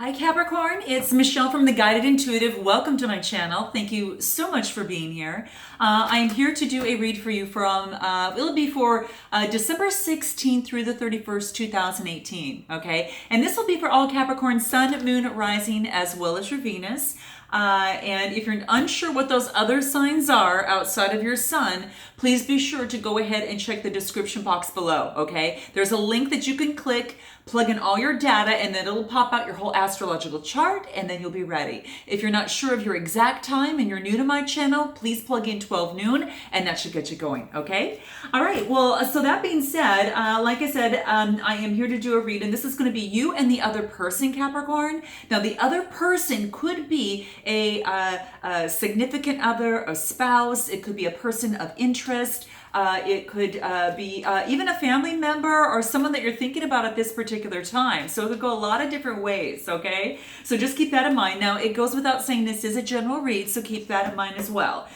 Hi Capricorn, it's Michelle from The Guided Intuitive. Welcome to my channel. Thank you so much for being here. I am here to do a read for you from, it'll be for December 16th through the 31st, 2018, okay? And this will be for all Capricorn, Sun, Moon, Rising, as well as your Venus. And if you're unsure what those other signs are outside of your sun, please be sure to go ahead and check the description box below, okay? There's a link that you can click, plug in all your data, and then it'll pop out your whole astrological chart, and then you'll be ready. If you're not sure of your exact time and you're new to my channel, please plug in 12 noon, and that should get you going, okay? All right, well, so that being said, like I said, I am here to do a read, and this is going to be you and the other person, Capricorn. Now, the other person could be a significant other, a spouse. It could be a person of interest. It could be even a family member or someone that you're thinking about at this particular time. So it could go a lot of different ways, okay? So just keep that in mind. Now, it goes without saying this is a general read, so keep that in mind as well.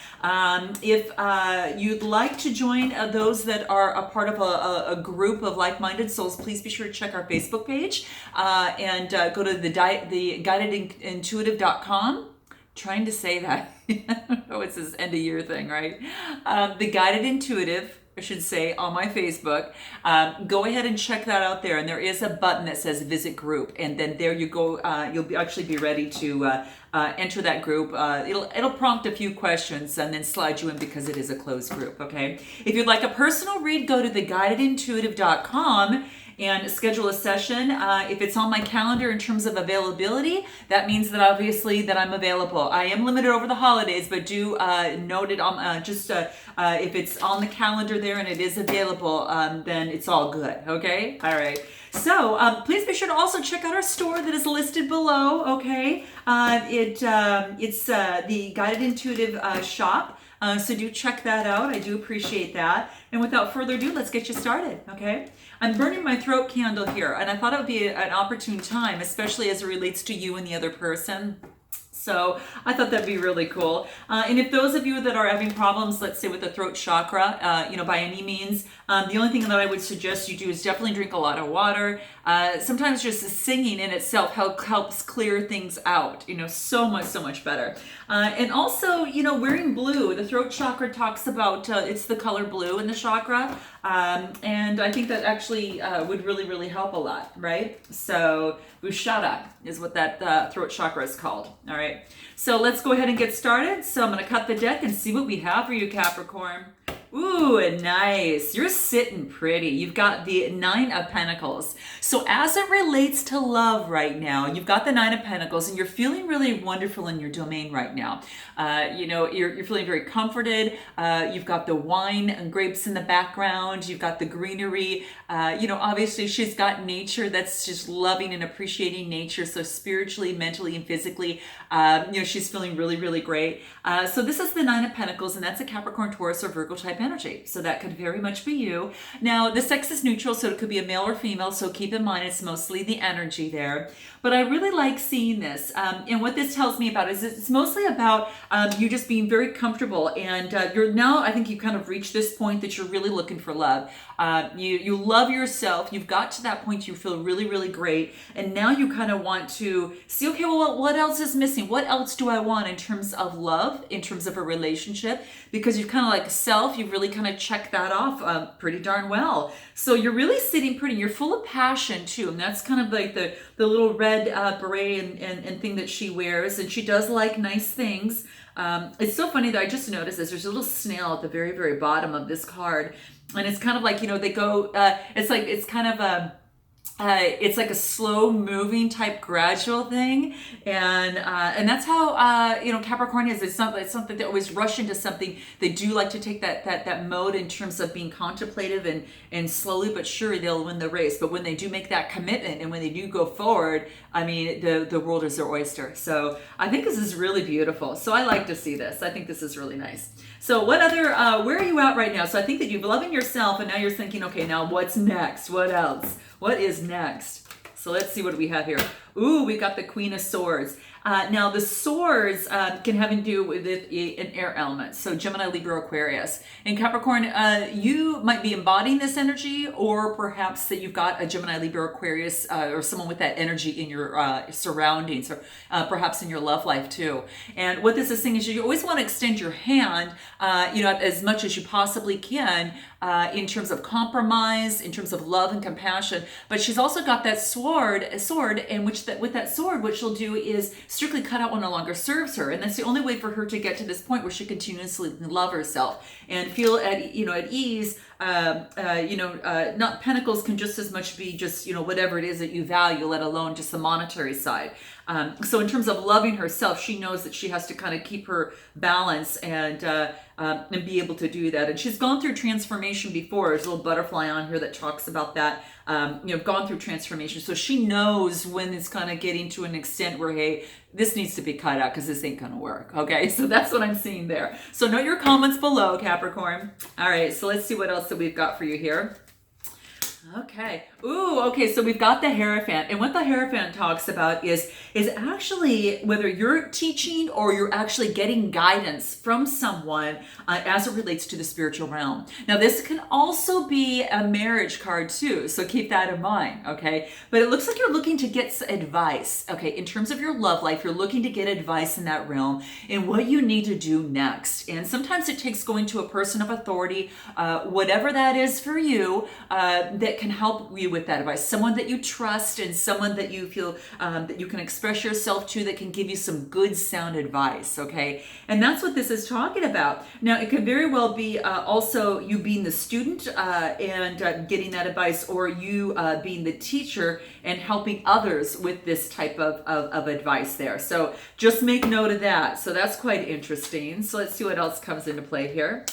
If you'd like to join those that are a part of a group of like-minded souls, please be sure to check our Facebook page and go to the guidedintuitive.com. Trying to say that. Oh, it's this end of year thing, right? The Guided Intuitive, I should say, on my Facebook. Go ahead and check that out there. And there is a button that says visit group. And then there you go. You'll actually be ready to enter that group. It'll prompt a few questions and then slide you in because it is a closed group, okay? If you'd like a personal read, go to theguidedintuitive.com and schedule a session. If it's on my calendar in terms of availability, that means that obviously that I'm available. I am limited over the holidays, but do note it on if it's on the calendar there and it is available, then it's all good, okay? All right. So please be sure to also check out our store that is listed below, okay? It's the Guided Intuitive shop. So do check that out. I do appreciate that. And without further ado, let's get you started, okay? I'm burning my throat candle here, and I thought it would be an opportune time, especially as it relates to you and the other person. So I thought that'd be really cool. And if those of you that are having problems, let's say with the throat chakra, by any means, the only thing that I would suggest you do is definitely drink a lot of water. Sometimes just singing in itself helps clear things out, so much better. And also, wearing blue. The throat chakra talks about, it's the color blue in the chakra. And I think that actually would really help a lot, right? So Buchanan is what that throat chakra is called. All right. So let's go ahead and get started. So I'm going to cut the deck and see what we have for you, Capricorn. Ooh, nice. You're sitting pretty. You've got the Nine of Pentacles. So as it relates to love right now, you've got the Nine of Pentacles and you're feeling really wonderful in your domain right now. You're feeling very comforted. You've got the wine and grapes in the background. You've got the greenery. Obviously she's got nature that's just loving and appreciating nature. So spiritually, mentally, and physically, she's feeling really great. So this is the Nine of Pentacles, and that's a Capricorn, Taurus, or Virgo type energy. So that could very much be you. Now, the sex is neutral, so it could be a male or female. So keep in mind, it's mostly the energy there. But I really like seeing this. And what this tells me about is it's mostly about you just being very comfortable. And you're now, I think you kind of reached this point that you're really looking for love. You love yourself. You've got to that point you feel really great. And now you kind of want to see, okay, well, what else is missing? What else do I want in terms of love, in terms of a relationship? Because you've kind of like self, you've really kind of checked that off pretty darn well. So you're really sitting pretty. You're full of passion too. And that's kind of like the little red beret and thing that she wears. And she does like nice things. It's so funny that I just noticed this. There's a little snail at the very bottom of this card. And it's kind of like, they go, it's kind of it's like a slow moving type gradual thing. And that's how, Capricorn is. It's not that they always rush into something. They do like to take that mode in terms of being contemplative and slowly but surely they'll win the race. But when they do make that commitment and when they do go forward, I mean, the world is their oyster. So I think this is really beautiful. So I like to see this. I think this is really nice. So what other, where are you at right now? So I think that you're loving yourself and now you're thinking, okay, now what's next? What else? What is next? So let's see what we have here. Ooh, we got the Queen of Swords. Now the swords can have to do with an air element. So Gemini, Libra, Aquarius. And Capricorn, you might be embodying this energy, or perhaps that you've got a Gemini, Libra, Aquarius, or someone with that energy in your surroundings, or perhaps in your love life too. And what this is saying is you always want to extend your hand, as much as you possibly can, in terms of compromise, in terms of love and compassion. But she's also got that sword, and with that sword, what she'll do is strictly cut out what no longer serves her. And that's the only way for her to get to this point where she continuously love herself and feel at ease. Not pentacles can just as much be just, whatever it is that you value, let alone just the monetary side. So in terms of loving herself, she knows that she has to kind of keep her balance and be able to do that. And she's gone through transformation before. There's a little butterfly on here that talks about that. Gone through transformation. So she knows when it's kind of getting to an extent where, hey, this needs to be cut out because this ain't going to work. Okay, so that's what I'm seeing there. So note your comments below, Capricorn. All right, so let's see what else that we've got for you here. Okay. Ooh, okay. So we've got the Hierophant. And what the Hierophant talks about is actually whether you're teaching or you're actually getting guidance from someone as it relates to the spiritual realm. Now, this can also be a marriage card too. So keep that in mind. Okay. But it looks like you're looking to get advice. Okay. In terms of your love life, you're looking to get advice in that realm and what you need to do next. And sometimes it takes going to a person of authority, whatever that is for you, that can help you with that advice. Someone that you trust and someone that you feel that you can express yourself to, that can give you some good sound advice, okay? And that's what this is talking about. Now, it could very well be also you being the student and getting that advice, or you being the teacher and helping others with this type of advice there. So just make note of that. So that's quite interesting. So let's see what else comes into play here.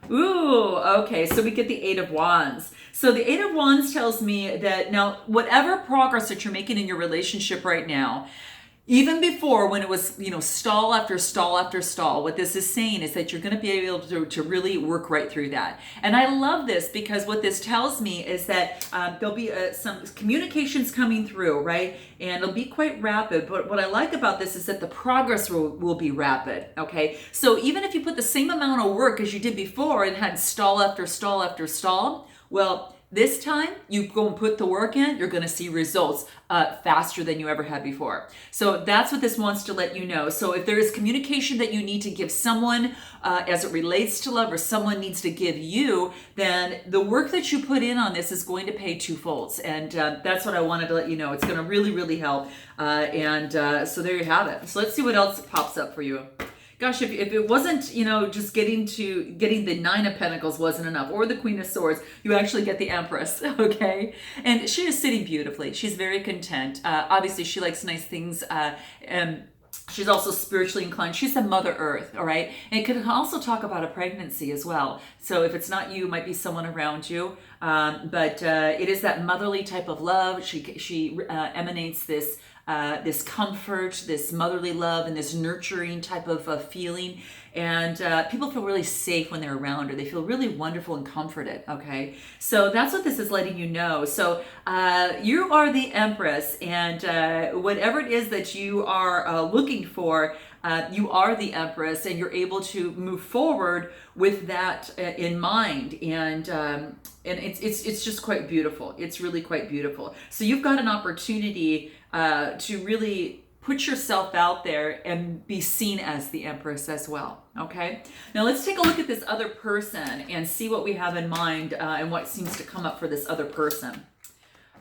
Ooh, okay, so we get the Eight of Wands. So the Eight of Wands tells me that now, whatever progress that you're making in your relationship right now, even before when it was, stall after stall after stall, what this is saying is that you're going to be able to really work right through that. And I love this because what this tells me is that there'll be some communications coming through, right? And it'll be quite rapid. But what I like about this is that the progress will be rapid, okay? So even if you put the same amount of work as you did before and had stall after stall after stall, well, this time, you go and put the work in, you're going to see results faster than you ever had before. So that's what this wants to let you know. So if there is communication that you need to give someone as it relates to love, or someone needs to give you, then the work that you put in on this is going to pay twofolds. And that's what I wanted to let you know. It's going to really, really help. So there you have it. So let's see what else pops up for you. Gosh, if it wasn't, just getting the Nine of Pentacles wasn't enough, or the Queen of Swords, you actually get the Empress, okay? And she is sitting beautifully. She's very content. Obviously, she likes nice things, and she's also spiritually inclined. She's the Mother Earth, all right? And it could also talk about a pregnancy as well. So if it's not you, it might be someone around you. But it is that motherly type of love. She emanates this comfort, this motherly love, and this nurturing type of feeling. And people feel really safe when they're around her. They feel really wonderful and comforted, okay? So that's what this is letting you know. So you are the Empress, and whatever it is that you are looking for, you are the Empress, and you're able to move forward with that in mind. And it's just quite beautiful. It's really quite beautiful. So you've got an opportunity to really put yourself out there and be seen as the Empress as well, okay? Now let's take a look at this other person and see what we have in mind and what seems to come up for this other person.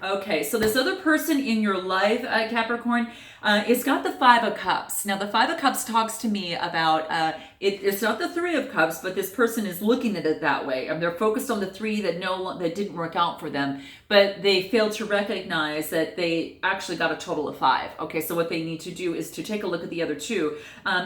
Okay, so this other person in your life, Capricorn, it's got the Five of Cups. Now, the Five of Cups talks to me about, it's not the Three of Cups, but this person is looking at it that way. And they're focused on the three that didn't work out for them, but they failed to recognize that they actually got a total of 5. Okay, so what they need to do is to take a look at the other 2.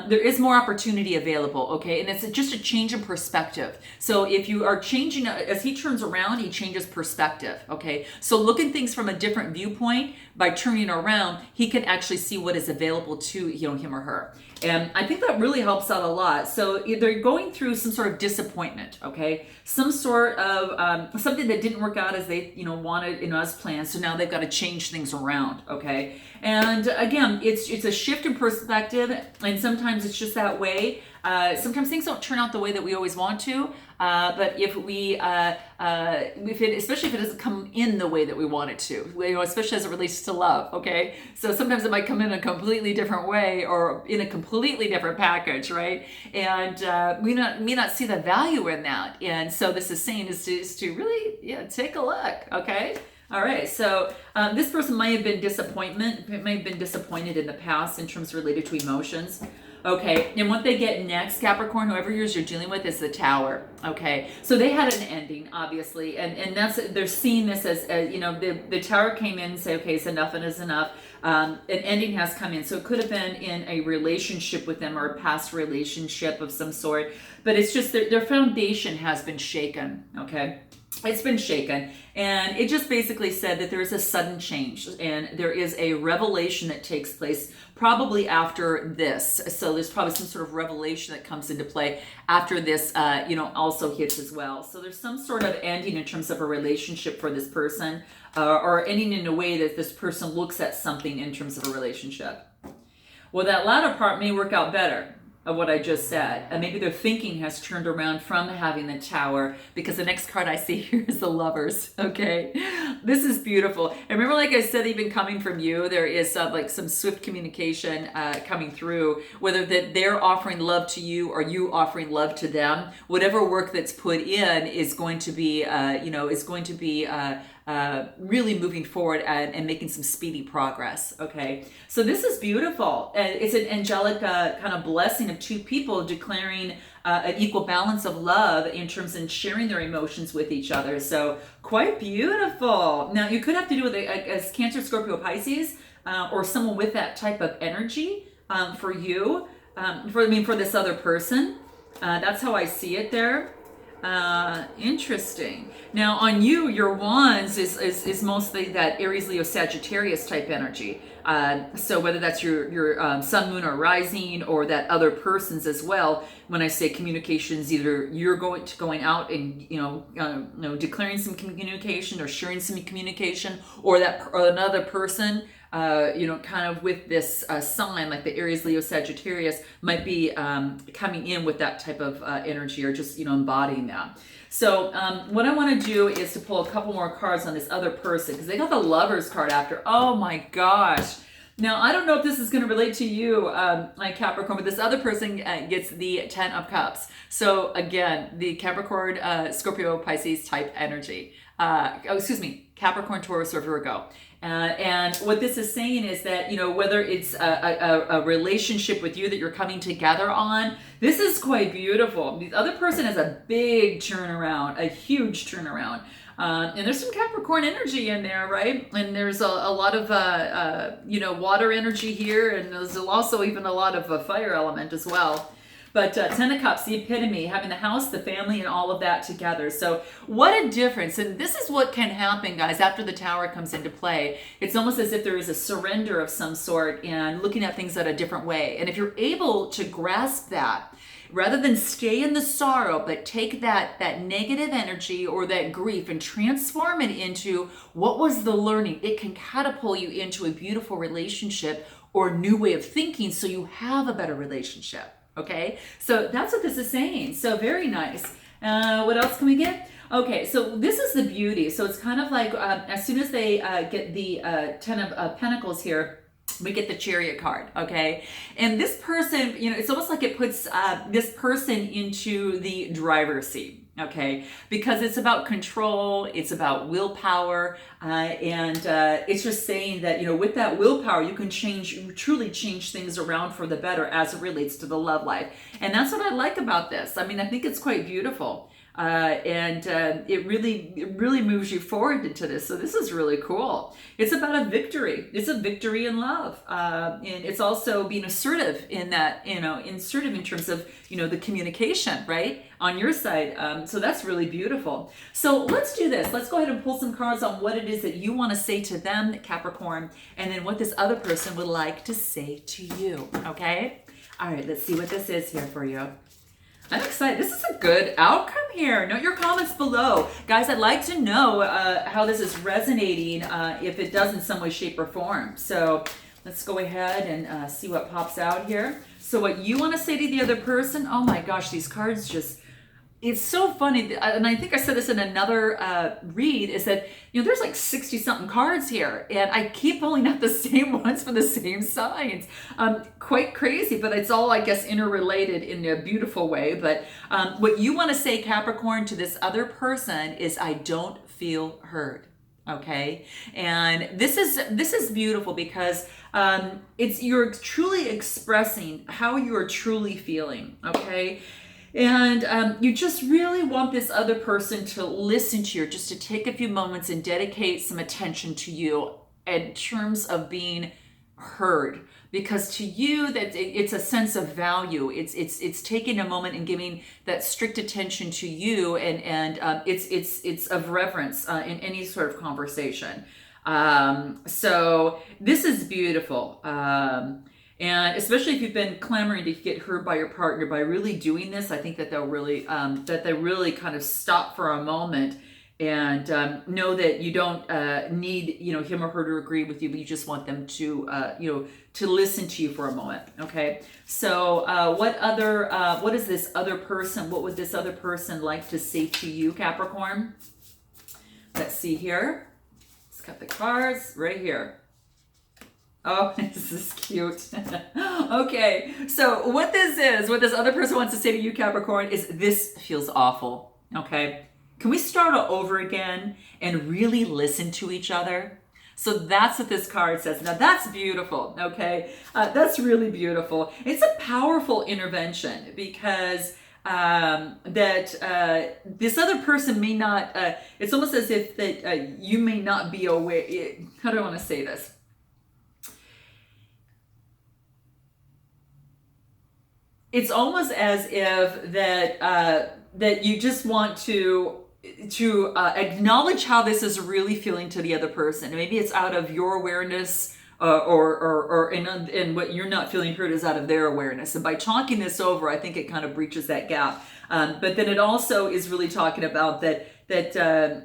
There is more opportunity available, okay? And it's just a change in perspective. So if you are changing, as he turns around, he changes perspective, okay? So look at things from a different viewpoint, by turning around, he can actually see what is available to him or her. And I think that really helps out a lot. So they're going through some sort of disappointment, okay? Some sort of something that didn't work out as they wanted, as planned. So now they've got to change things around, okay? And again, it's a shift in perspective, and sometimes it's just that way. Sometimes things don't turn out the way that we always want to. But if we, especially if it doesn't come in the way that we want it to, especially as it relates to love, okay? So sometimes it might come in a completely different way or in a completely different package, right? And we may not see the value in that. And so this is saying is to really, take a look, okay? All right, so this person might have been disappointed in the past in terms related to emotions. Okay, and what they get next, Capricorn, whoever you're dealing with, is the Tower. Okay, so they had an ending, obviously, and they're seeing this as the Tower came in and say, okay, it's enough and is enough. An ending has come in, so it could have been in a relationship with them or a past relationship of some sort, but it's just their foundation has been shaken. Okay. It's been shaken, and it just basically said that there is a sudden change, and there is a revelation that takes place probably after this. So there's probably some sort of revelation that comes into play after this, also hits as well. So there's some sort of ending in terms of a relationship for this person, or ending in a way that this person looks at something in terms of a relationship. Well, that latter part may work out better of what I just said. And maybe their thinking has turned around from having the Tower, because the next card I see here is the Lovers, okay? This is beautiful. And remember, like I said, even coming from you, there is some swift communication coming through, whether that they're offering love to you or you offering love to them. Whatever work that's put in is going to be, really moving forward and making some speedy progress. Okay, so this is beautiful. It's an angelic kind of blessing of two people declaring an equal balance of love in terms of sharing their emotions with each other. So quite beautiful. Now you could have to do with as Cancer, Scorpio, Pisces, or someone with that type of energy for you, for this other person. That's how I see it there. Interesting. Now on you, your wands is mostly that Aries, Leo, Sagittarius type energy. So whether that's your sun, moon, or rising, or that other person's as well. When I say communications, either you're going out and declaring some communication or sharing some communication, or another person. Kind of with this sign, like the Aries, Leo, Sagittarius, might be coming in with that type of energy, or just, embodying that. So what I want to do is to pull a couple more cards on this other person, because they got the Lovers card after. Oh my gosh. Now, I don't know if this is going to relate to you, like Capricorn, but this other person gets the 10 of Cups. So again, the Capricorn, Scorpio, Pisces type energy. Capricorn, Taurus, or Virgo. And what this is saying is that, whether it's a relationship with you that you're coming together on, this is quite beautiful. The other person has a big turnaround, a huge turnaround. And there's some Capricorn energy in there, right? And there's a lot of, water energy here. And there's also even a lot of fire element as well. But 10 of Cups, the epitome, having the house, the family, and all of that together. So what a difference. And this is what can happen, guys, after the Tower comes into play. It's almost as if there is a surrender of some sort and looking at things at a different way. And if you're able to grasp that, rather than stay in the sorrow, but take that negative energy or that grief and transform it into what was the learning, it can catapult you into a beautiful relationship or a new way of thinking, so you have a better relationship. Okay, so that's what this is saying. So very nice. What else can we get? Okay, so this is the beauty. So it's kind of like as soon as they get the 10 of Pentacles here, we get the Chariot card, okay? And this person, it's almost like it puts this person into the driver's seat. Okay, because it's about control, it's about willpower, and it's just saying that, with that willpower, you can truly change things around for the better as it relates to the love life. And that's what I like about this. I mean, I think it's quite beautiful. It really moves you forward into this. So this is really cool. It's about a victory. It's a victory in love, and it's also being assertive in that, assertive in terms of the communication, right, on your side. So that's really beautiful. So let's do this. Let's go ahead and pull some cards on what it is that you want to say to them, Capricorn, and then what this other person would like to say to you. Okay. All right. Let's see what this is here for you. I'm excited. This is a good outcome here. Note your comments below. Guys, I'd like to know how this is resonating, if it does in some way, shape, or form. So let's go ahead and see what pops out here. So what you want to say to the other person, oh my gosh, these cards just, it's so funny. And I think I said this in another read, is that, there's like 60 something cards here. And I keep pulling out the same ones for the same signs. Quite crazy, but it's all, I guess, interrelated in a beautiful way. But what you want to say, Capricorn, to this other person is, I don't feel heard. Okay. And this is beautiful because you're truly expressing how you're truly feeling. Okay. And you just really want this other person to listen to you, just to take a few moments and dedicate some attention to you in terms of being heard. Because to you, that it's a sense of value. It's taking a moment and giving that strict attention to you, and it's of reverence in any sort of conversation. So this is beautiful. And especially if you've been clamoring to get heard by your partner, by really doing this, I think that they'll really they really kind of stop for a moment and know that you don't need him or her to agree with you, but you just want them to to listen to you for a moment. Okay. So what is this other person? What would this other person like to say to you, Capricorn? Let's see here. Let's cut the cards right here. Oh, this is cute. Okay, so what this other person wants to say to you, Capricorn, is this feels awful. Okay, can we start over again and really listen to each other? So that's what this card says. Now that's beautiful. Okay, that's really beautiful. It's a powerful intervention because this other person may not. It's almost as if that you may not be aware. How do I want to say this? It's almost as if that you just want to acknowledge how this is really feeling to the other person. Maybe it's out of your awareness, and what you're not feeling heard is out of their awareness. And by talking this over, I think it kind of breaches that gap. But then it also is really talking about that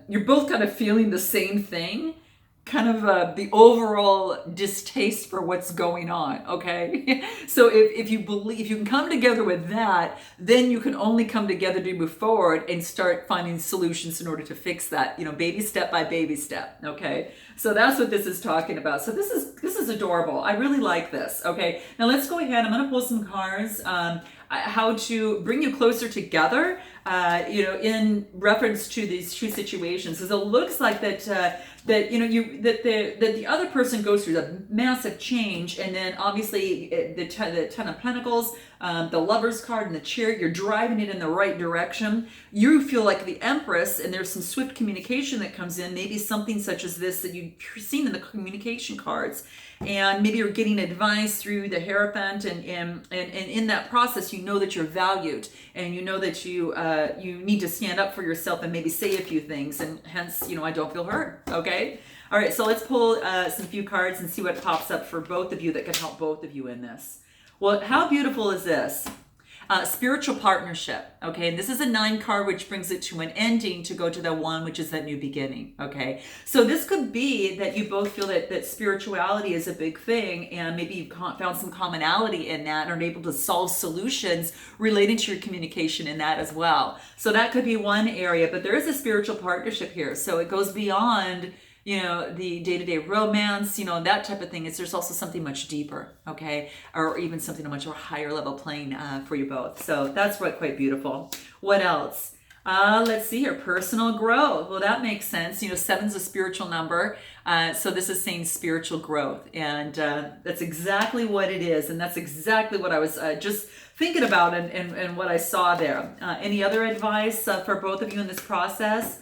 you're both kind of feeling the same thing. Kind of the overall distaste for what's going on. Okay, so if you can come together with that, then you can only come together to move forward and start finding solutions in order to fix that. Baby step by baby step. Okay, so that's what this is talking about. So this is adorable. I really like this. Okay, now let's go ahead. I'm going to pull some cards. How to bring you closer together, in reference to these two situations, because it looks like that the other person goes through a massive change, and then obviously the Ten of Pentacles, the Lover's card, and the Chariot, you're driving it in the right direction. You feel like the Empress, and there's some swift communication that comes in, maybe something such as this that you've seen in the communication cards. And maybe you're getting advice through the Hierophant, and in that process, you know that you're valued, and you know that you need to stand up for yourself and maybe say a few things, and hence, I don't feel heard. Okay, all right. So let's pull some few cards and see what pops up for both of you that can help both of you in this. Well, how beautiful is this? Spiritual partnership. Okay, and this is a 9 card, which brings it to an ending to go to the 1, which is that new beginning. Okay, so this could be that you both feel that spirituality is a big thing, and maybe you've found some commonality in that and are able to solve solutions relating to your communication in that as well. So that could be one area, but there is a spiritual partnership here. So it goes beyond the day-to-day romance, that type of thing. There's also something much deeper, okay? Or even something a much more higher level playing for you both. So that's quite beautiful. What else? Let's see here. Personal growth. Well, that makes sense. 7's a spiritual number. So this is saying spiritual growth, and that's exactly what it is, and that's exactly what I was just thinking about and what I saw there. Any other advice for both of you in this process?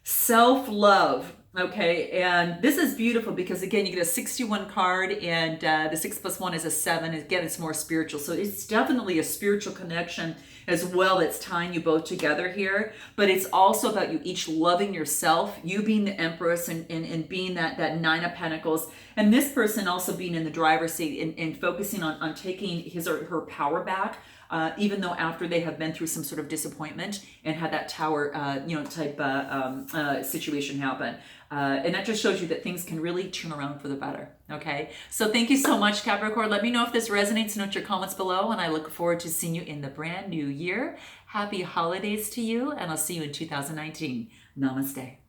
Self-love. Okay, and this is beautiful because again, you get a 61 card, and the 6 plus 1 is a 7. Again, it's more spiritual. So it's definitely a spiritual connection as well that's tying you both together here. But it's also about you each loving yourself, you being the Empress and being that 9 of Pentacles, and this person also being in the driver's seat and focusing on taking his or her power back. Even though after they have been through some sort of disappointment and had that tower, type situation happen. And that just shows you that things can really turn around for the better. Okay. So thank you so much, Capricorn. Let me know if this resonates. Note your comments below, and I look forward to seeing you in the brand new year. Happy holidays to you, and I'll see you in 2019. Namaste.